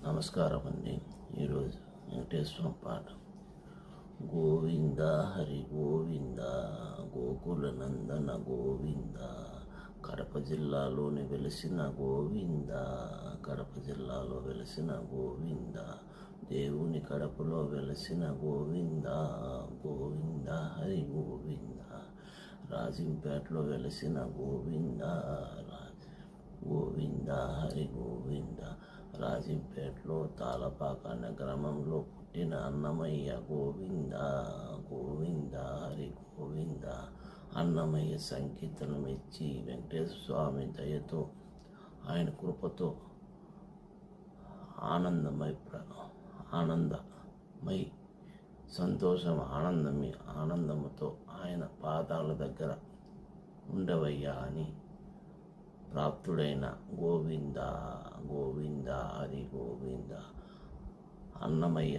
నమస్కారం అండి. ఈరోజు వెంకటేశ్వరం పాట. గోవింద హరి గోవింద గోకుల నందన గోవింద, కడప జిల్లాలోని వెలిసిన గోవింద, కడప జిల్లాలో వెలిసిన గోవింద, దేవుని కడపలో వెలిసిన గోవింద, గోవింద హరి గోవింద, రాజంపేటలో వెలిసిన గోవింద, గోవింద హరి గోవింద, రాజంపేటలో తాళపాక అనే గ్రామంలో పుట్టిన అన్నమయ్య గోవింద, గోవింద హరి గోవింద. అన్నమయ్య సంకీర్తనం ఇచ్చి వెంకటేశ్వర స్వామి దయతో ఆయన కృపతో ఆనందమై సంతోషం ఆనందముతో ఆయన పాదాల దగ్గర ఉండవయ్యా అని ప్రాప్తుడైన గోవింద, గోవింద హరి గోవింద. అన్నమయ్య